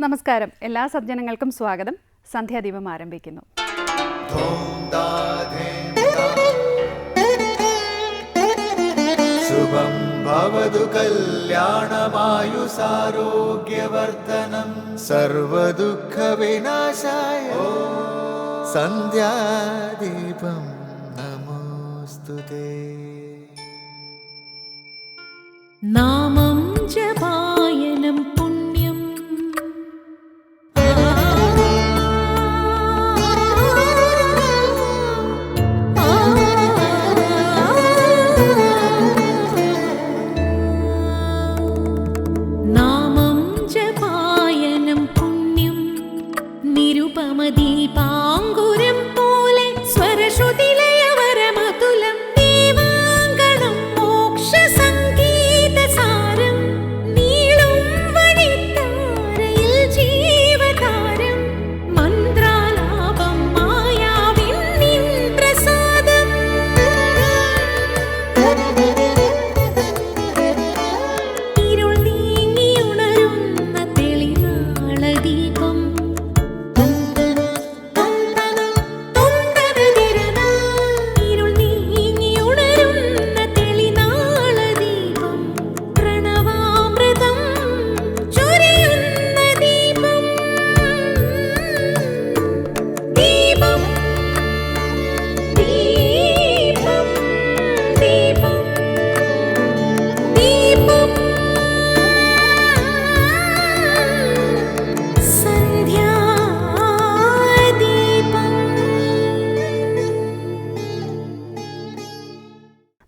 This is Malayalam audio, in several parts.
നമസ്കാരം. എല്ലാ സജ്ജനങ്ങൾക്കും സ്വാഗതം. സന്ധ്യാദീപം ആരംഭിക്കുന്നു. ശുഭം ഭവതു കല്യാണമായുസാരോഗ്യവർദ്ധനം സർവദുഃഖ വിനാശായ സന്ധ്യാദീപം നമോസ്തുതേ. നാമം ജപായനം പുണ്യം നാമം ജപായനം പുണ്യം നിരുപമദീപാങ്കുരം പോലെ സ്വരശ്രുതിലയവരമതുലം ദീവാങ്കണം മോക്ഷസംഗീതസാരം നീളും വഴിത്താരയിൽ ജീവതാരം മന്ത്രാലാപം മായാവിൻ നിൻ പ്രസാദം ഇരുൾ നീങ്ങിയുണരുന്ന തെളിനാളദീപം ഇരുൾ നീങ്ങിയുണരുന്ന തെളിനാളദീപം പ്രണവാമൃതം ചൊരിയുന്ന ദീപം ദീപം ദീപം ദീപം ദീപം സന്ധ്യാദീപം.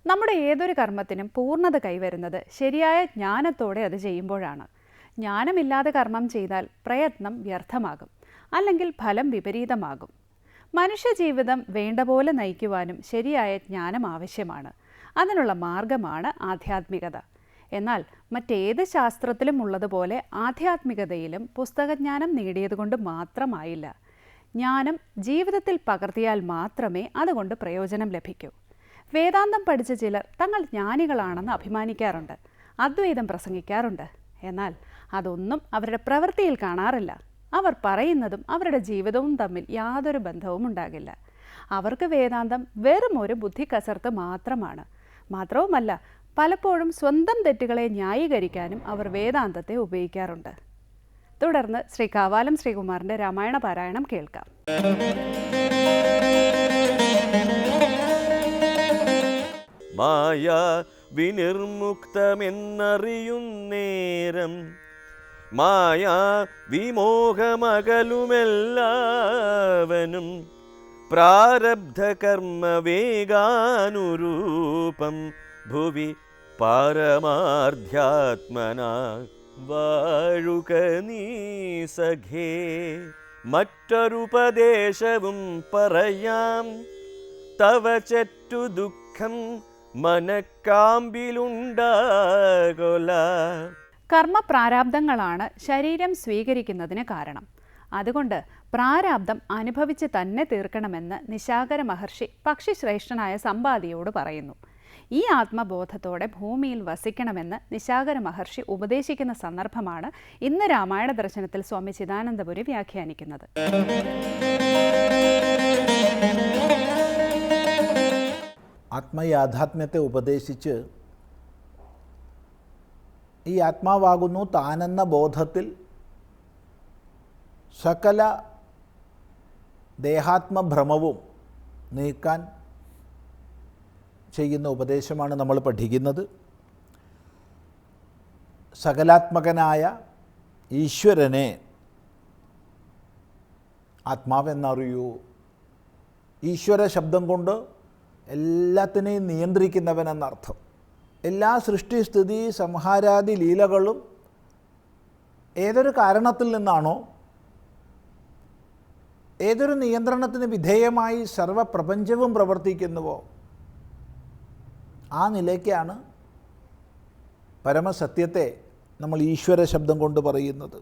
നമ്മുടെ ഏതൊരു കർമ്മത്തിനും പൂർണ്ണത കൈവരുന്നത് ശരിയായ ജ്ഞാനത്തോടെ അത് ചെയ്യുമ്പോഴാണ്. ജ്ഞാനമില്ലാതെ കർമ്മം ചെയ്താൽ പ്രയത്നം വ്യർത്ഥമാകും, അല്ലെങ്കിൽ ഫലം വിപരീതമാകും. മനുഷ്യജീവിതം വേണ്ട പോലെ നയിക്കുവാനും ശരിയായ ജ്ഞാനം ആവശ്യമാണ്. അതിനുള്ള മാർഗമാണ് ആധ്യാത്മികത. എന്നാൽ മറ്റേത് ശാസ്ത്രത്തിലും ഉള്ളതുപോലെ ആധ്യാത്മികതയിലും പുസ്തകജ്ഞാനം നേടിയതുകൊണ്ട് മാത്രമായില്ല. ജ്ഞാനം ജീവിതത്തിൽ പകർത്തിയാൽ മാത്രമേ അതുകൊണ്ട് പ്രയോജനം ലഭിക്കൂ. വേദാന്തം പഠിച്ച ചിലർ തങ്ങൾ ജ്ഞാനികളാണെന്ന് അഭിമാനിക്കാറുണ്ട്, അദ്വൈതം പ്രസംഗിക്കാറുണ്ട്. എന്നാൽ അതൊന്നും അവരുടെ പ്രവൃത്തിയിൽ കാണാറില്ല. അവർ പറയുന്നതും അവരുടെ ജീവിതവും തമ്മിൽ യാതൊരു ബന്ധവും ഉണ്ടാകില്ല. അവർക്ക് വേദാന്തം വെറും ഒരു ബുദ്ധിക്കസർത്ത് മാത്രമാണ്. മാത്രവുമല്ല, പലപ്പോഴും സ്വന്തം തെറ്റുകളെ ന്യായീകരിക്കാനും അവർ വേദാന്തത്തെ ഉപയോഗിക്കാറുണ്ട്. തുടർന്ന് ശ്രീ കാവാലം ശ്രീകുമാറിൻ്റെ രാമായണ പാരായണം കേൾക്കാം. മായ വിനിർമുക്തമെന്നറിയുന്നേരം മായാ വിമോഹമകലുമെല്ലാവനും പ്രാരബ്ധ കർമ്മ വേഗാനുരൂപം ഭുവി പാരമാർധ്യാത്മന വാഴുക നീ സഖേ. മറ്റൊരുപദേശവും പറയാം, തവ ചെറ്റു ദുഃഖം മനക്കാമ്പിലുണ്ടാകൊല. കർമ്മ പ്രാരാബ്ദങ്ങളാണ് ശരീരം സ്വീകരിക്കുന്നതിന് കാരണം. അതുകൊണ്ട് പ്രാരാബ്ദം അനുഭവിച്ച് തന്നെ തീർക്കണമെന്ന് നിശാകര മഹർഷി പക്ഷിശ്രേഷ്ഠനായ സമ്പാദിയോട് പറയുന്നു. ഈ ആത്മബോധത്തോടെ ഭൂമിയിൽ വസിക്കണമെന്ന് നിശാകര മഹർഷി ഉപദേശിക്കുന്ന സന്ദർഭമാണ് ഇന്ന് രാമായണ ദർശനത്തിൽ സ്വാമി ചിദാനന്ദപുരി വ്യാഖ്യാനിക്കുന്നത്. ആത്മയാഥാത്മ്യത്തെ ഉപദേശിച്ച് ഈ ആത്മാവാകുന്നു താനെന്ന ബോധത്തിൽ സകല ദേഹാത്മഭ്രമവും നീക്കാൻ ചെയ്യുന്ന ഉപദേശമാണ് നമ്മൾ പഠിക്കുന്നത്. സകലാത്മകനായ ഈശ്വരനെ ആത്മാവെന്നറിയൂ. ഈശ്വര ശബ്ദം കൊണ്ട് എല്ലാത്തിനെയും നിയന്ത്രിക്കുന്നവൻ എന്നർത്ഥം. എല്ലാ സൃഷ്ടിസ്ഥിതി സംഹാരാദി ലീലകളും ഏതൊരു കാരണത്തിൽ നിന്നാണോ, ഏതൊരു നിയന്ത്രണത്തിന് വിധേയമായി സർവപ്രപഞ്ചവും പ്രവർത്തിക്കുന്നുവോ ആ നിലയ്ക്കാണ് പരമസത്യത്തെ നമ്മൾ ഈശ്വര ശബ്ദം കൊണ്ട് പറയുന്നത്.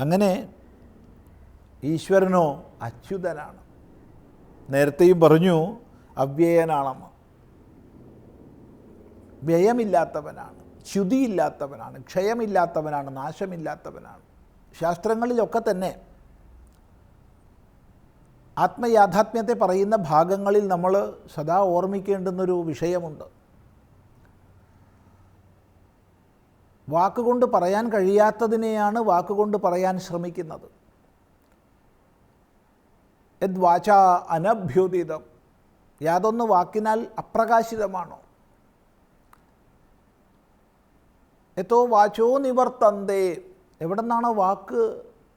അങ്ങനെ ഈശ്വരനോ അച്യുതനാണ്. നേരത്തെയും പറഞ്ഞു അവ്യയനാണെന്ന്. വ്യയമില്ലാത്തവനാണ്, ച്യുതിയില്ലാത്തവനാണ്, ക്ഷയമില്ലാത്തവനാണ്, നാശമില്ലാത്തവനാണ്. ശാസ്ത്രങ്ങളിലൊക്കെ തന്നെ ആത്മയാഥാത്മ്യത്തെ പറയുന്ന ഭാഗങ്ങളിൽ നമ്മൾ സദാ ഓർമ്മിക്കേണ്ടുന്നൊരു വിഷയമുണ്ട്. വാക്കുകൊണ്ട് പറയാൻ കഴിയാത്തതിനെയാണ് വാക്കുകൊണ്ട് പറയാൻ ശ്രമിക്കുന്നത്. യദ് വാച അനഭ്യുദിതം, യാതൊന്ന് വാക്കിനാൽ അപ്രകാശിതമാണോ. യതോ വാചോ നിവർത്തന്തേ, എവിടെ നിന്നാണോ വാക്ക്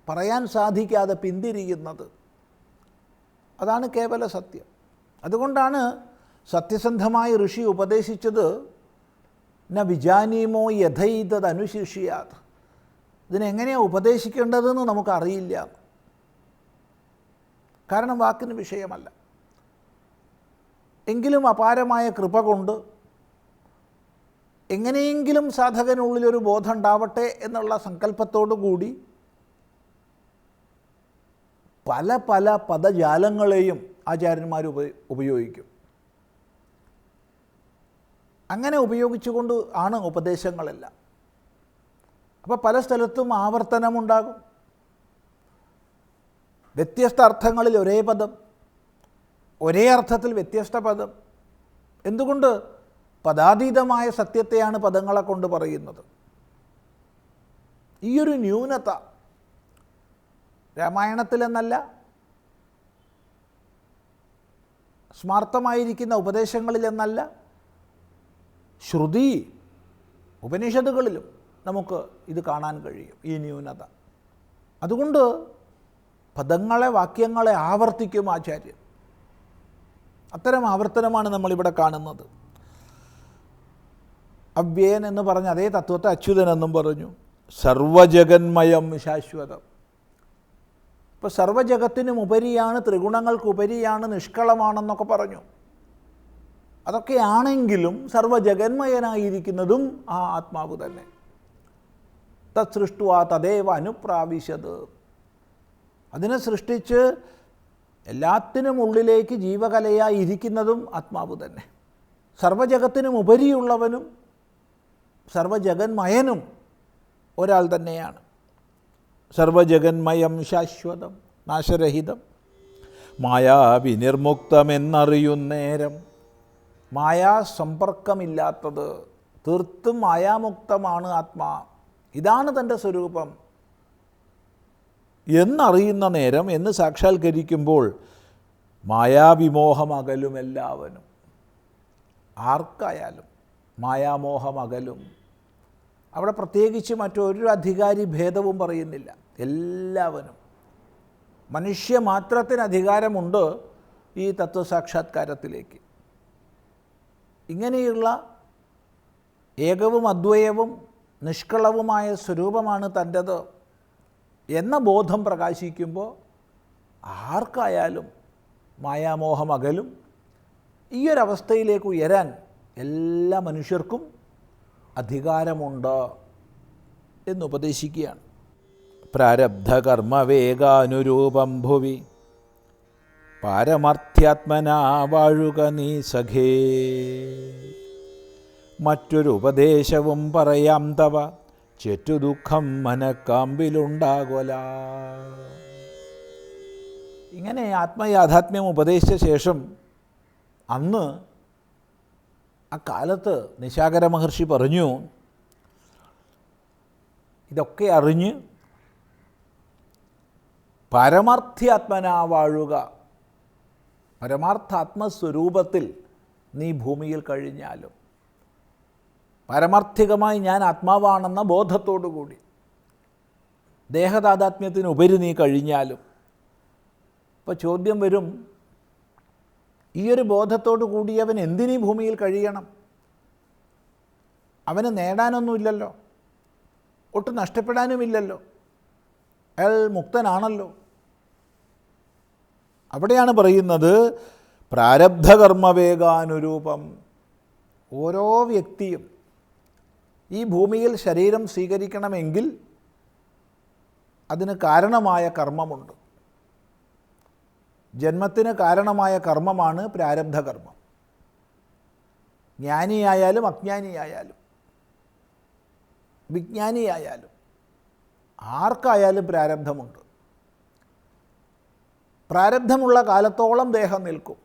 പറയാൻ സാധിക്കാതെ പിന്തിരിയുന്നത്, അതാണ് കേവല സത്യം. അതുകൊണ്ടാണ് സത്യസന്ധമായ ഋഷി ഉപദേശിച്ചത് ന വിജാനീമോ യഥൈതത് അനുശിഷ്യാത്, ഇതിനെങ്ങനെയാണ് ഉപദേശിക്കേണ്ടതെന്ന് നമുക്കറിയില്ല. കാരണം വാക്കിന് വിഷയമല്ല. എങ്കിലും അപാരമായ കൃപ കൊണ്ട് എങ്ങനെയെങ്കിലും സാധകനുള്ളിലൊരു ബോധം ഉണ്ടാവട്ടെ എന്നുള്ള സങ്കല്പത്തോടു കൂടി പല പല പദജാലങ്ങളെയും ആചാര്യന്മാർ ഉപയോഗിക്കും. അങ്ങനെ ഉപയോഗിച്ചുകൊണ്ട് ആണ് ഉപദേശങ്ങളെല്ലാം. അപ്പോൾ പല സ്ഥലത്തും ആവർത്തനമുണ്ടാകും. വ്യത്യസ്ത അർത്ഥങ്ങളിൽ ഒരേ പദം, ഒരേ അർത്ഥത്തിൽ വ്യത്യസ്ത പദം. എന്തുകൊണ്ട്? പദാതീതമായ സത്യത്തെയാണ് പദങ്ങളെ കൊണ്ട് പറയുന്നത്. ഈയൊരു ന്യൂനത രാമായണത്തിലെന്നല്ല, സ്മാർത്ഥമായിരിക്കുന്ന ഉപദേശങ്ങളിലെന്നല്ല, ശ്രുതി ഉപനിഷത്തുകളിലും നമുക്ക് ഇത് കാണാൻ കഴിയും, ഈ ന്യൂനത. അതുകൊണ്ട് പദങ്ങളെ, വാക്യങ്ങളെ ആവർത്തിക്കും ആചാര്യൻ. അത്തരം ആവർത്തനമാണ് നമ്മളിവിടെ കാണുന്നത്. അവ്യയൻ എന്ന് പറഞ്ഞ അതേ തത്വത്തെ അച്യുതൻ എന്നും പറഞ്ഞു. സർവജഗന്മയം ശാശ്വതം. ഇപ്പോൾ സർവജഗത്തിനും ഉപരിയാണ്, ത്രിഗുണങ്ങൾക്കുപരിയാണ്, നിഷ്കളമാണെന്നൊക്കെ പറഞ്ഞു. അതൊക്കെയാണെങ്കിലും സർവജഗന്മയനായിരിക്കുന്നതും ആ ആത്മാവ് തന്നെ. തത് സൃഷ്ടുവാ തദേവ അനുപ്രാവിശത്, അതിനെ സൃഷ്ടിച്ച് എല്ലാത്തിനും ഉള്ളിലേക്ക് ജീവകലയായി ഇരിക്കുന്നതും ആത്മാവ് തന്നെ. സർവജഗത്തിനും ഉപരിയുള്ളവനും സർവജഗന്മയനും ഒരാൾ തന്നെയാണ്. സർവജഗന്മയം ശാശ്വതം നാശരഹിതം മായാവിനിർമുക്തമെന്നറിയുന്നേരം, മായാ സമ്പർക്കമില്ലാത്തത്, തീർത്തും മായാമുക്തമാണ് ആത്മാ, ഇതാണ് തൻ്റെ സ്വരൂപം എന്നറിയുന്ന നേരം, എന്ന് സാക്ഷാത്കരിക്കുമ്പോൾ മായാവിമോഹം അകലും എല്ലാവനും. ആർക്കായാലും മായാമോഹം അകലും. അവിടെ പ്രത്യേകിച്ച് മറ്റൊരു അധികാരി ഭേദവും പറയുന്നില്ല, എല്ലാവനും. മനുഷ്യമാത്രത്തിന് അധികാരമുണ്ട് ഈ തത്വസാക്ഷാത്കാരത്തിലേക്ക്. ഇങ്ങനെയുള്ള ഏകവും അദ്വയവും നിഷ്കളവുമായ സ്വരൂപമാണ് തൻ്റെത് എന്ന ബോധം പ്രകാശിക്കുമ്പോൾ ആർക്കായാലും മായാമോഹം അകലും. ഈയൊരവസ്ഥയിലേക്ക് ഉയരാൻ എല്ലാ മനുഷ്യർക്കും അധികാരമുണ്ട് എന്നുപദേശിക്കുകയാണ്. പ്രാരബ്ധകർമ്മവേഗാനുരൂപം ഭുവി പാരമർത്യാത്മനാ വാഴുക നീ സഖേ, മറ്റൊരു ഉപദേശവും പറയാം തവ, ചെറ്റു ദുഃഖം മനക്കാമ്പിലുണ്ടാകൊല. ഇങ്ങനെ ആത്മയാഥാത്മ്യം ഉപദേശിച്ച ശേഷം അന്ന് ആ കാലത്ത് നിശാകര മഹർഷി പറഞ്ഞു, ഇതൊക്കെ അറിഞ്ഞ് പരമാർത്ഥാത്മനാ വാഴുക, പരമാർത്ഥാത്മസ്വരൂപത്തിൽ നീ ഭൂമിയിൽ കഴിഞ്ഞാലും, പാരമാർത്ഥികമായി ഞാൻ ആത്മാവാണെന്ന ബോധത്തോടുകൂടി ദേഹതാതാത്മ്യത്തിനുപരി നീ കഴിഞ്ഞാലും. ഇപ്പോൾ ചോദ്യം വരും, ഈയൊരു ബോധത്തോടു കൂടിയവൻ എന്തിനീ ഭൂമിയിൽ കഴിയണം? അവന് നേടാനൊന്നുമില്ലല്ലോ, ഒട്ടും നഷ്ടപ്പെടാനുമില്ലല്ലോ, അയാൾ മുക്തനാണല്ലോ. അവിടെയാണ് പറയുന്നത് പ്രാരബ്ധകർമ്മവേഗാനുരൂപം. ഓരോ വ്യക്തിയും ഈ ഭൂമിയിൽ ശരീരം സ്വീകരിക്കണമെങ്കിൽ അതിന് കാരണമായ കർമ്മമുണ്ട്. ജന്മത്തിന് കാരണമായ കർമ്മമാണ് പ്രാരബ്ധകർമ്മം. ജ്ഞാനിയായാലും അജ്ഞാനിയായാലും വിജ്ഞാനിയായാലും ആർക്കായാലും പ്രാരബ്ധമുണ്ട്. പ്രാരബ്ധമുള്ള കാലത്തോളം ദേഹം നിൽക്കും.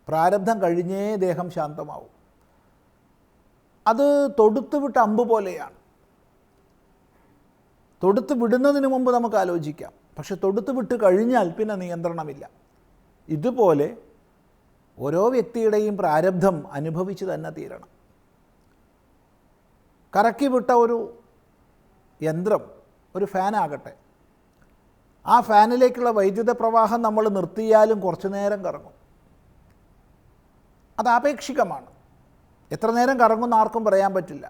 പ്രാരബ്ധം കഴിഞ്ഞേ ദേഹം ശാന്തമാവും. അത് തൊടുത്തുവിട്ട അമ്പ് പോലെയാണ്. തൊടുത്ത് വിടുന്നതിന് മുമ്പ് നമുക്ക് ആലോചിക്കാം, പക്ഷെ തൊടുത്ത് വിട്ട് കഴിഞ്ഞാൽ പിന്നെ നിയന്ത്രണമില്ല. ഇതുപോലെ ഓരോ വ്യക്തിയുടെയും പ്രാരബ്ധം അനുഭവിച്ച് തന്നെ തീരണം. കറക്കി വിട്ട ഒരു യന്ത്രം, ഒരു ഫാനാകട്ടെ, ആ ഫാനിലേക്കുള്ള വൈദ്യുത പ്രവാഹം നമ്മൾ നിർത്തിയാലും കുറച്ചു നേരം കറങ്ങും. അത് ആപേക്ഷികമാണ്. എത്ര നേരം കറങ്ങുന്ന ആർക്കും പറയാൻ പറ്റില്ല.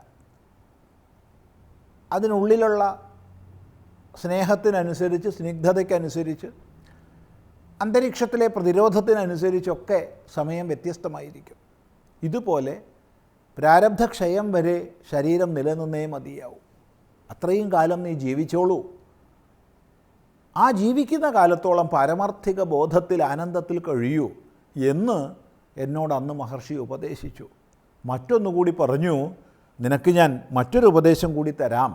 അതിനുള്ളിലുള്ള സ്നേഹത്തിനനുസരിച്ച്, സ്നിഗ്ധതയ്ക്കനുസരിച്ച്, അന്തരീക്ഷത്തിലെ പ്രതിരോധത്തിനനുസരിച്ചൊക്കെ സമയം വ്യത്യസ്തമായിരിക്കും. ഇതുപോലെ പ്രാരബ്ധക്ഷയം വരെ ശരീരം നിലനിന്നേ മതിയാവും. അത്രയും കാലം നീ ജീവിച്ചോളൂ. ആ ജീവിക്കുന്ന കാലത്തോളം പാരമാർത്ഥിക ബോധത്തിൽ, ആനന്ദത്തിൽ കഴിയൂ എന്ന് എന്നോട് അന്ന് മഹർഷി ഉപദേശിച്ചു. മറ്റൊന്നുകൂടി പറഞ്ഞു, നിനക്ക് ഞാൻ മറ്റൊരു ഉപദേശം കൂടി തരാം,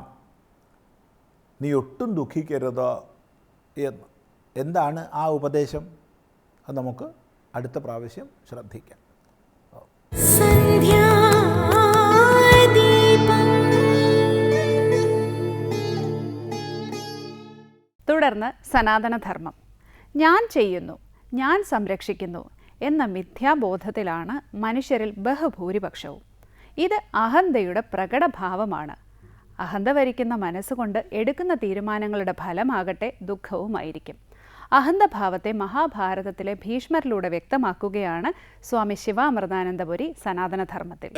നീ ഒട്ടും ദുഃഖിക്കരുത് എന്ന്. എന്താണ് ആ ഉപദേശം? അത് നമുക്ക് അടുത്ത പ്രാവശ്യം ശ്രദ്ധിക്കാം. തുടർന്ന് സനാതനധർമ്മം. ഞാൻ ചെയ്യുന്നു, ഞാൻ സംരക്ഷിക്കുന്നു എന്ന മിഥ്യാബോധത്തിലാണ് മനുഷ്യരിൽ ബഹുഭൂരിപക്ഷവും. ഇത് അഹന്തയുടെ പ്രകടഭാവമാണ്. അഹന്ത ഭരിക്കുന്ന മനസ്സുകൊണ്ട് എടുക്കുന്ന തീരുമാനങ്ങളുടെ ഫലമാകട്ടെ ദുഃഖവുമായിരിക്കും. അഹന്തഭാവത്തെ മഹാഭാരതത്തിലെ ഭീഷ്മരിലൂടെ വ്യക്തമാക്കുകയാണ് സ്വാമി ശിവാമൃതാനന്ദപുരി സനാതനധർമ്മത്തിൽ.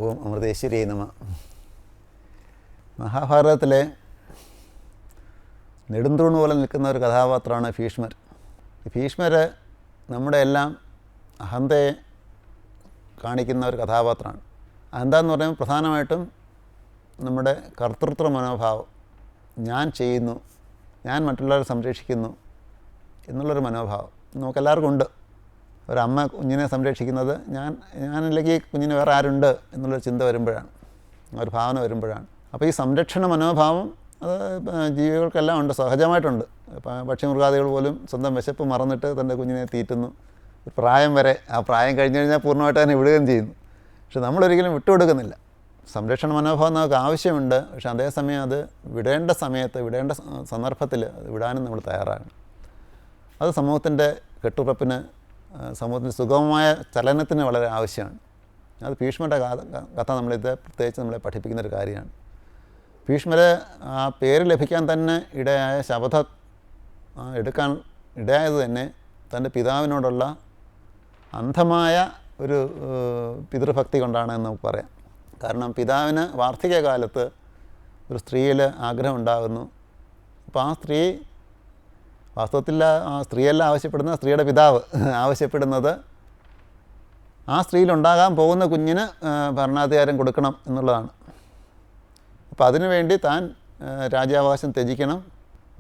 ഓം അമൃതേശ്വരി നമ. മഹാഭാരതത്തിലെ നെടുന്തൂണ് പോലെ നിൽക്കുന്ന ഒരു കഥാപാത്രമാണ് ഭീഷ്മർ. ഭീഷ്മർ നമ്മുടെ എല്ലാം അഹന്തയെ കാണിക്കുന്ന ഒരു കഥാപാത്രമാണ്. അഹന്ത എന്ന് പറയുമ്പോൾ പ്രധാനമായിട്ടും നമ്മുടെ കർത്തൃത്വ മനോഭാവം, ഞാൻ ചെയ്യുന്നു, ഞാൻ മറ്റുള്ളവരെ സംരക്ഷിക്കുന്നു എന്നുള്ളൊരു മനോഭാവം നമുക്കെല്ലാവർക്കും ഉണ്ട്. ഒരമ്മ കുഞ്ഞിനെ സംരക്ഷിക്കുന്നത് ഞാനില്ലെങ്കിൽ കുഞ്ഞിന് വേറെ ആരുണ്ട് എന്നുള്ളൊരു ചിന്ത വരുമ്പോഴാണ്, ഒരു ഭാവന വരുമ്പോഴാണ്. അപ്പോൾ ഈ സംരക്ഷണ മനോഭാവം അത് ജീവികൾക്കെല്ലാം ഉണ്ട്, സഹജമായിട്ടുണ്ട്. പക്ഷിമൃഗാദികൾ പോലും സ്വന്തം വിശപ്പ് മറന്നിട്ട് തൻ്റെ കുഞ്ഞിനെ തീറ്റുന്നു. ഒരു പ്രായം വരെ, ആ പ്രായം കഴിഞ്ഞ് കഴിഞ്ഞാൽ പൂർണ്ണമായിട്ട് തന്നെ വിടുകയും ചെയ്യുന്നു. പക്ഷെ നമ്മളൊരിക്കലും വിട്ടുകൊടുക്കുന്നില്ല. സംരക്ഷണ മനോഭാവം നമുക്ക് ആവശ്യമുണ്ട്. പക്ഷെ അതേസമയം അത് വിടേണ്ട സമയത്ത്, വിടേണ്ട സന്ദർഭത്തിൽ അത് വിടാനും നമ്മൾ തയ്യാറാകണം. അത് സമൂഹത്തിൻ്റെ കെട്ടുറപ്പിന്, സമൂഹത്തിൻ്റെ സുഗമമായ ചലനത്തിന് വളരെ ആവശ്യമാണ്. അത് ഭീഷ്മരുടെ കഥ നമ്മളിത് പ്രത്യേകിച്ച് നമ്മളെ പഠിപ്പിക്കുന്നൊരു കാര്യമാണ്. ഭീഷ്മരെ ആ പേര് ലഭിക്കാൻ തന്നെ ഇടയായ ശപഥം എടുക്കാൻ ഇടയായത് തന്നെ തൻ്റെ പിതാവിനോടുള്ള അന്ധമായ ഒരു പിതൃഭക്തി കൊണ്ടാണ് എന്ന് നമുക്ക് പറയാം. കാരണം പിതാവിന് വാർദ്ധക്യകാലത്ത് ഒരു സ്ത്രീയിൽ ആഗ്രഹം ഉണ്ടാകുന്നു. അപ്പോൾ ആ സ്ത്രീ വാസ്തവത്തിൽ ആ സ്ത്രീയല്ല ആവശ്യപ്പെടുന്ന, സ്ത്രീയുടെ പിതാവ് ആവശ്യപ്പെടുന്നത് ആ സ്ത്രീയിലുണ്ടാകാൻ പോകുന്ന കുഞ്ഞിന് ഭരണാധികാരം കൊടുക്കണം എന്നുള്ളതാണ്. അപ്പോൾ അതിനുവേണ്ടി താൻ രാജ്യാവകാശം ത്യജിക്കണം,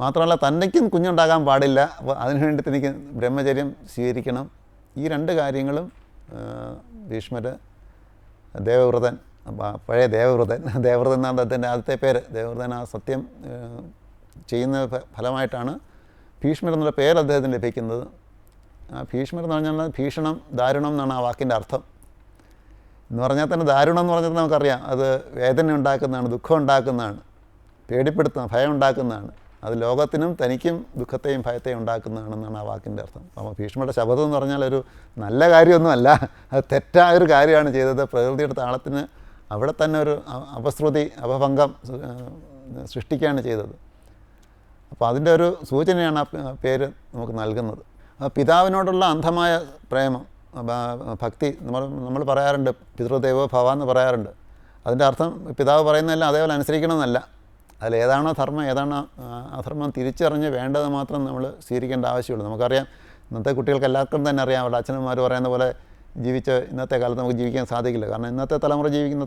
മാത്രമല്ല തന്നേക്കും കുഞ്ഞുണ്ടാകാൻ പാടില്ല, അപ്പോൾ അതിനുവേണ്ടി തനിക്ക് ബ്രഹ്മചര്യം സ്വീകരിക്കണം. ഈ രണ്ട് കാര്യങ്ങളും ഭീഷ്മർ ദേവവ്രതൻ, പഴയ ദേവവ്രതൻ എന്നാണ് അദ്ദേഹത്തിൻ്റെ ആദ്യത്തെ പേര്. ദേവവ്രതൻ ആ സത്യം ചെയ്യുന്ന ഫലമായിട്ടാണ് ഭീഷ്മർ എന്നുള്ള പേര് അദ്ദേഹത്തിന് ലഭിക്കുന്നത്. ആ ഭീഷ്മർ എന്ന് പറഞ്ഞാൽ ഭീഷണം, ദാരുണം എന്നാണ് ആ വാക്കിൻ്റെ അർത്ഥം. എന്ന് പറഞ്ഞാൽ തന്നെ ദാരുണം എന്ന് പറഞ്ഞാൽ നമുക്കറിയാം, അത് വേദന ഉണ്ടാക്കുന്നതാണ്, ദുഃഖം ഉണ്ടാക്കുന്നതാണ്, പേടിപ്പെടുത്തുന്ന, ഭയം ഉണ്ടാക്കുന്നതാണ്. അത് ലോകത്തിനും തനിക്കും ദുഃഖത്തെയും ഭയത്തെയും ഉണ്ടാക്കുന്നതാണെന്നാണ് ആ വാക്കിൻ്റെ അർത്ഥം. അപ്പോൾ ഭീഷ്മരുടെ ശപഥം എന്ന് പറഞ്ഞാൽ ഒരു നല്ല കാര്യമൊന്നുമല്ല, അത് തെറ്റായൊരു കാര്യമാണ് ചെയ്തത്. പ്രകൃതിയുടെ താളത്തിന് അവിടെ തന്നെ ഒരു അപശ്രുതി, അപഭംഗം സൃഷ്ടിക്കുകയാണ് ചെയ്തത്. അപ്പോൾ അതിൻ്റെ ഒരു സൂചനയാണ് ആ പേര് നമുക്ക് നൽകുന്നത്. പിതാവിനോടുള്ള അന്ധമായ പ്രേമം, ഭക്തി, നമ്മൾ പറയാറുണ്ട് പിതൃദേവോ ഭവ എന്ന് പറയാറുണ്ട്. അതിൻ്റെ അർത്ഥം പിതാവ് പറയുന്നതെല്ലാം അതേപോലെ അനുസരിക്കണമെന്നല്ല. അതിലേതാണോ ധർമ്മം, ഏതാണോ അധർമ്മം തിരിച്ചറിഞ്ഞ് വേണ്ടത് മാത്രം നമ്മൾ സ്വീകരിക്കേണ്ട ആവശ്യമുള്ളൂ. നമുക്കറിയാം, ഇന്നത്തെ കുട്ടികൾക്ക് എല്ലാവർക്കും തന്നെ അറിയാം, അവരുടെ അച്ഛനന്മാർ പറയുന്ന പോലെ ജീവിച്ച് ഇന്നത്തെ കാലത്ത് നമുക്ക് ജീവിക്കാൻ സാധിക്കില്ല. കാരണം ഇന്നത്തെ തലമുറ ജീവിക്കുന്ന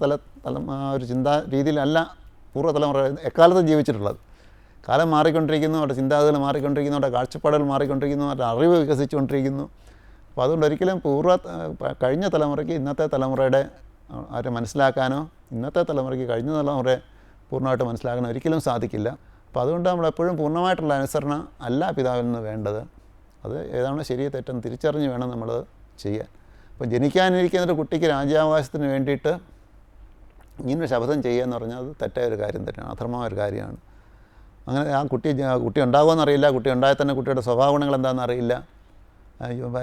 ഒരു ചിന്താ രീതിയിലല്ല പൂർവ്വതലമുറ എക്കാലത്തും ജീവിച്ചിട്ടുള്ളത്. കാലം മാറിക്കൊണ്ടിരിക്കുന്നു, അവരുടെ ചിന്താഗതികൾ മാറിക്കൊണ്ടിരിക്കുന്നു, അവരുടെ കാഴ്ചപ്പാടുകൾ മാറിക്കൊണ്ടിരിക്കുന്നു, അവരുടെ അറിവ് വികസിച്ചുകൊണ്ടിരിക്കുന്നു. അപ്പോൾ അതുകൊണ്ട് ഒരിക്കലും കഴിഞ്ഞ തലമുറയ്ക്ക് ഇന്നത്തെ തലമുറയുടെ അവരെ മനസ്സിലാക്കാനോ ഇന്നത്തെ തലമുറയ്ക്ക് കഴിഞ്ഞ തലമുറയെ പൂർണ്ണമായിട്ട് മനസ്സിലാക്കാനോ ഒരിക്കലും സാധിക്കില്ല. അപ്പോൾ അതുകൊണ്ട് നമ്മളെപ്പോഴും പൂർണ്ണമായിട്ടുള്ള അനുസരണം അല്ല പിതാവിൽ നിന്ന് വേണ്ടത്. അത് ഏതാണോ ശരി തെറ്റെന്ന് തിരിച്ചറിഞ്ഞ് വേണം നമ്മളത് ചെയ്യാൻ. അപ്പോൾ ജനിക്കാനിരിക്കുന്നൊരു കുട്ടിക്ക് രാജ്യാവകാശത്തിന് വേണ്ടിയിട്ട് ഇങ്ങനൊരു ശപഥം ചെയ്യുക എന്ന് പറഞ്ഞാൽ അത് തെറ്റായ ഒരു കാര്യം തന്നെയാണ്, അധർമ്മമായ ഒരു കാര്യമാണ്. അങ്ങനെ ആ കുട്ടി ഉണ്ടാകുമെന്നറിയില്ല, കുട്ടി ഉണ്ടായാൽ തന്നെ കുട്ടിയുടെ സ്വഭാവഗുണങ്ങൾ എന്താണെന്ന് അറിയില്ല,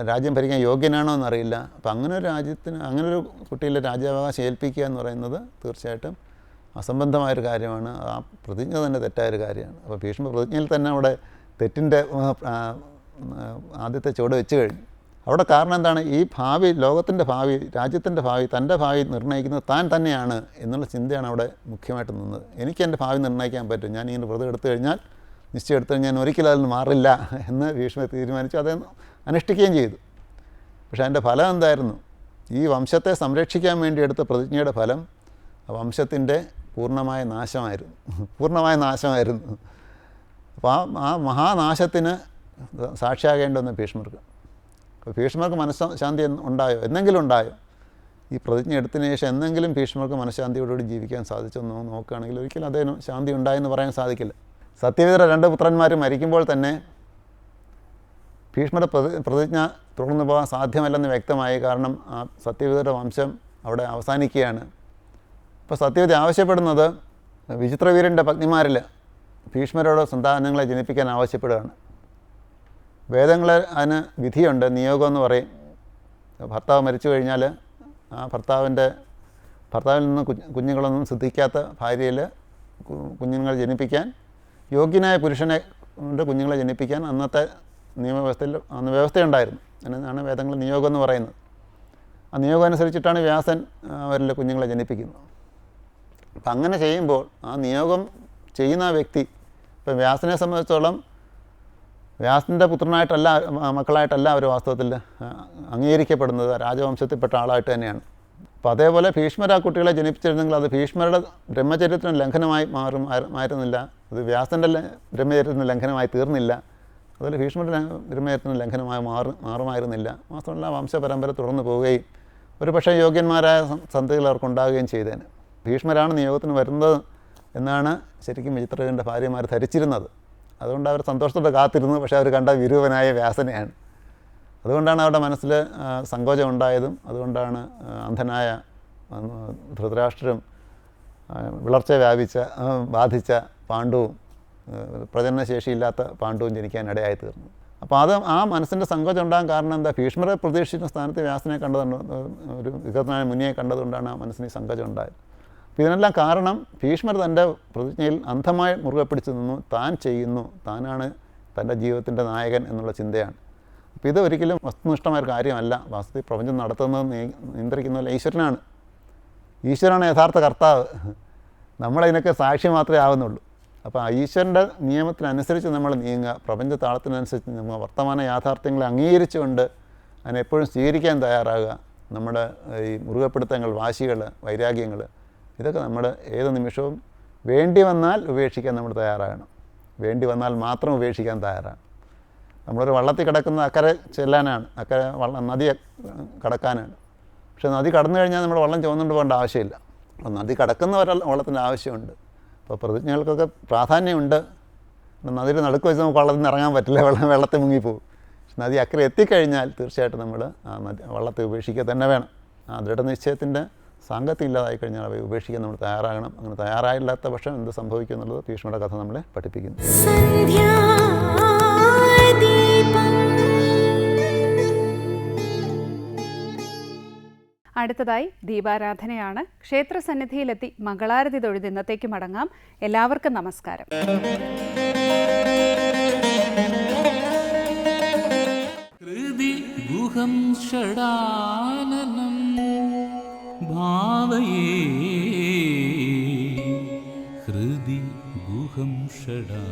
രാജ്യം ഭരിക്കാൻ യോഗ്യനാണോ എന്നറിയില്ല. അപ്പോൾ അങ്ങനൊരു കുട്ടിയിലെ രാജ്യാവകാശം ഏൽപ്പിക്കുക എന്ന് പറയുന്നത് തീർച്ചയായിട്ടും അസംബന്ധമായൊരു കാര്യമാണ്. ആ പ്രതിജ്ഞ തന്നെ തെറ്റായൊരു കാര്യമാണ്. അപ്പോൾ ഭീഷ്മ പ്രതിജ്ഞയിൽ തന്നെ അവിടെ തെറ്റിൻ്റെ ആദ്യത്തെ ചുവട് വെച്ച് കഴിഞ്ഞു. അവിടെ കാരണം എന്താണ്? ഈ ഭാവി, ലോകത്തിൻ്റെ ഭാവി, രാജ്യത്തിൻ്റെ ഭാവി, തൻ്റെ ഭാവി നിർണ്ണയിക്കുന്നത് താൻ തന്നെയാണ് എന്നുള്ള ചിന്തയാണ് അവിടെ മുഖ്യമായിട്ട് നിന്നത്. എനിക്ക് എൻ്റെ ഭാവി നിർണ്ണയിക്കാൻ പറ്റും, ഞാൻ ഇങ്ങനെ വ്രതം എടുത്തു കഴിഞ്ഞാൽ, നിശ്ചയം എടുത്തു കഴിഞ്ഞാൽ ഞാൻ ഒരിക്കലും അതിൽ മാറില്ല എന്ന് ഭീഷ്മ തീരുമാനിച്ചു. അത് അനുഷ്ഠിക്കുകയും ചെയ്തു. പക്ഷേ അതിൻ്റെ ഫലം എന്തായിരുന്നു? ഈ വംശത്തെ സംരക്ഷിക്കാൻ വേണ്ടി എടുത്ത പ്രതിജ്ഞയുടെ ഫലം വംശത്തിൻ്റെ പൂർണ്ണമായ നാശമായിരുന്നു. അപ്പോൾ ആ മഹാനാശത്തിന് സാക്ഷിയാകേണ്ടുവന്ന ഭീഷ്മർക്ക്. അപ്പോൾ ഭീഷ്മർക്ക് മനഃശാന്തി എന്നെങ്കിലും ഉണ്ടായോ? ഈ പ്രതിജ്ഞ എടുത്തതിന് ശേഷം എന്തെങ്കിലും ഭീഷ്മർക്ക് മനഃശാന്തിയോടുകൂടി ജീവിക്കാൻ സാധിച്ചെന്ന് നോക്കുകയാണെങ്കിൽ ഒരിക്കലും അദ്ദേഹം ശാന്തി ഉണ്ടായെന്ന് പറയാൻ സാധിക്കില്ല. സത്യവ്രതരുടെ 2 പുത്രന്മാർ മരിക്കുമ്പോൾ തന്നെ ഭീഷ്മരുടെ പ്രതിജ്ഞ തുടർന്നു പോകാൻ സാധ്യമല്ലെന്ന് വ്യക്തമായി. കാരണം ആ സത്യവ്രതരുടെ വംശം അവിടെ അവസാനിക്കുകയാണ്. ഇപ്പോൾ സത്യവതി ആവശ്യപ്പെടുന്നത് വിചിത്രവീരൻ്റെ പത്നിമാരിൽ ഭീഷ്മരോട് സന്താനങ്ങളെ ജനിപ്പിക്കാൻ ആവശ്യപ്പെടുകയാണ്. വേദങ്ങളിൽ അതിന് വിധിയുണ്ട്, നിയോഗം എന്ന് പറയും. ഭർത്താവ് മരിച്ചു കഴിഞ്ഞാൽ ആ ഭർത്താവിൽ നിന്ന് കുഞ്ഞുങ്ങളൊന്നും സിദ്ധിക്കാത്ത ഭാര്യയിൽ കുഞ്ഞുങ്ങളെ ജനിപ്പിക്കാൻ, യോഗ്യനായ പുരുഷനെ കൊണ്ട് കുഞ്ഞുങ്ങളെ ജനിപ്പിക്കാൻ അന്നത്തെ നിയമവ്യവസ്ഥയിൽ വ്യവസ്ഥയുണ്ടായിരുന്നു. അതിനാണ് വേദങ്ങൾ നിയോഗം എന്ന് പറയുന്നത്. ആ നിയോഗം അനുസരിച്ചിട്ടാണ് വ്യാസൻ അവരിൽ കുഞ്ഞുങ്ങളെ ജനിപ്പിക്കുന്നത്. അപ്പം അങ്ങനെ ചെയ്യുമ്പോൾ ആ നിയോഗം ചെയ്യുന്ന വ്യക്തി, ഇപ്പം വ്യാസനെ സംബന്ധിച്ചോളം വ്യാസൻ്റെ മക്കളായിട്ടല്ല അവർ വാസ്തവത്തിൽ അംഗീകരിക്കപ്പെടുന്നത്, രാജവംശത്തിൽപ്പെട്ട ആളായിട്ട് തന്നെയാണ്. അപ്പോൾ അതേപോലെ ഭീഷ്മർ ആ കുട്ടികളെ ജനിപ്പിച്ചിരുന്നെങ്കിൽ അത് ഭീഷ്മരുടെ ബ്രഹ്മചര്യത്തിന് ലംഘനമായി മാറുന്നില്ല, അത് വ്യാസൻ്റെ ബ്രഹ്മചര്യത്തിന് ലംഘനമായി തീർന്നില്ല, അതുപോലെ ഭീഷ്മരുടെ ബ്രഹ്മചര്യത്തിന് ലംഘനമായി മാറുമായിരുന്നില്ല. മാത്രമല്ല വംശപരമ്പര തുടർന്ന് പോവുകയും ഒരു പക്ഷേ യോഗ്യന്മാരായ സന്തതികൾ അവർക്കുണ്ടാകുകയും ചെയ്തേനെ. ഭീഷ്മരാണ് നിയോഗത്തിന് വരുന്നത് എന്നാണ് ശരിക്കും വിചിത്രവീരൻ്റെ ഭാര്യമാർ ധരിച്ചിരുന്നത്. അതുകൊണ്ട് അവർ സന്തോഷത്തോടെ കാത്തിരുന്നു. പക്ഷേ അവർ കണ്ട വിരൂപനായ വ്യാസനെയാണ്. അതുകൊണ്ടാണ് അവരുടെ മനസ്സിൽ സങ്കോചം ഉണ്ടായതും. അതുകൊണ്ടാണ് അന്ധനായ ധൃതരാഷ്ട്രരും വിളർച്ച ബാധിച്ച പാണ്ഡുവും പ്രജനനശേഷിയില്ലാത്ത പാണ്ഡുവും ജനിക്കാനിടയായി തീർന്നു. അപ്പോൾ ആ മനസ്സിൻ്റെ സങ്കോചം ഉണ്ടാകാൻ കാരണം എന്താ? ഭീഷ്മരെ പ്രതീക്ഷിക്കുന്ന സ്ഥാനത്ത് വ്യാസനെ ഒരു വികൃതനായ മുനിയെ കണ്ടതുകൊണ്ടാണ് ആ മനസ്സിന് സങ്കോചം ഉണ്ടായത്. അപ്പോൾ ഇതിനെല്ലാം കാരണം ഭീഷ്മർ തൻ്റെ പ്രതിജ്ഞയിൽ അന്ധമായി മുറുകെ പിടിച്ചു നിന്നു. താൻ ചെയ്യുന്നു, താനാണ് തൻ്റെ ജീവിതത്തിൻ്റെ നായകൻ എന്നുള്ള ചിന്തയാണ്. അപ്പോൾ ഇത് ഒരിക്കലും വസ്തുനിഷ്ഠമായൊരു കാര്യമല്ല. വാസ്തവത്തിൽ പ്രപഞ്ചം നടത്തുന്നത് നിയന്ത്രിക്കുന്നതല്ല ഈശ്വരനാണ് യഥാർത്ഥ കർത്താവ്. നമ്മളതിനൊക്കെ സാക്ഷി മാത്രമേ ആവുന്നുള്ളൂ. അപ്പോൾ ഈശ്വരൻ്റെ നിയമത്തിനനുസരിച്ച് നമ്മൾ നീങ്ങുക, പ്രപഞ്ച താളത്തിനനുസരിച്ച് നമ്മൾ വർത്തമാന യാഥാർത്ഥ്യങ്ങളെ അംഗീകരിച്ചുകൊണ്ട് അതിനെപ്പോഴും സ്വീകരിക്കാൻ തയ്യാറാകുക. നമ്മുടെ ഈ മുറുകെപ്പിടുത്തങ്ങൾ, വാശികൾ, വൈരാഗ്യങ്ങൾ, ഇതൊക്കെ നമ്മൾ ഏത് നിമിഷവും വേണ്ടി വന്നാൽ ഉപേക്ഷിക്കാൻ നമ്മൾ തയ്യാറാകണം. വേണ്ടി വന്നാൽ മാത്രം ഉപേക്ഷിക്കാൻ തയ്യാറാണ്. നമ്മളൊരു വള്ളത്തിൽ കിടക്കുന്ന അക്കരെ ചെല്ലാനാണ്, നദി കടക്കാനാണ്. പക്ഷേ നദി കടന്നു കഴിഞ്ഞാൽ നമ്മൾ വള്ളം ചുമന്നുകൊണ്ട് പോകേണ്ട ആവശ്യമില്ല. അപ്പോൾ നദി കടക്കുന്ന വള്ളത്തിൻ്റെ ആവശ്യമുണ്ട്. അപ്പോൾ പ്രതിജ്ഞകൾക്കൊക്കെ പ്രാധാന്യമുണ്ട്. നദിയുടെ നടുക്ക് വെച്ച് നമുക്ക് വള്ളത്തിൽ നിന്ന് ഇറങ്ങാൻ പറ്റില്ല, വെള്ളത്തിൽ മുങ്ങിപ്പോവും. നദി അക്കരെ എത്തിക്കഴിഞ്ഞാൽ തീർച്ചയായിട്ടും നമ്മൾ ആ വള്ളത്തെ ഉപേക്ഷിക്കുക തന്നെ വേണം. ആ ദൃഢനിശ്ചയത്തിൻ്റെ സാങ്കത്യം ഇല്ലാതായി കഴിഞ്ഞാൽ അവയെ ഉപേക്ഷിക്കാൻ നമ്മൾ തയ്യാറാകണം. അങ്ങനെ തയ്യാറായില്ലാത്ത പക്ഷം എന്ത് സംഭവിക്കും എന്നുള്ളത് ഭീഷ്മരുടെ കഥ നമ്മളെ പഠിപ്പിക്കുന്നു. അടുത്തതായി ദീപാരാധനയാണ്. ക്ഷേത്രസന്നിധിയിലെത്തി മംഗളാരതി തൊഴുത് ഇന്നത്തേക്ക് മടങ്ങാം. എല്ലാവർക്കും നമസ്കാരം. ഹൃദി ഗുഹം ഷടാനനം ഭാവയേ ഹൃദി ഗുഹം ഷടാ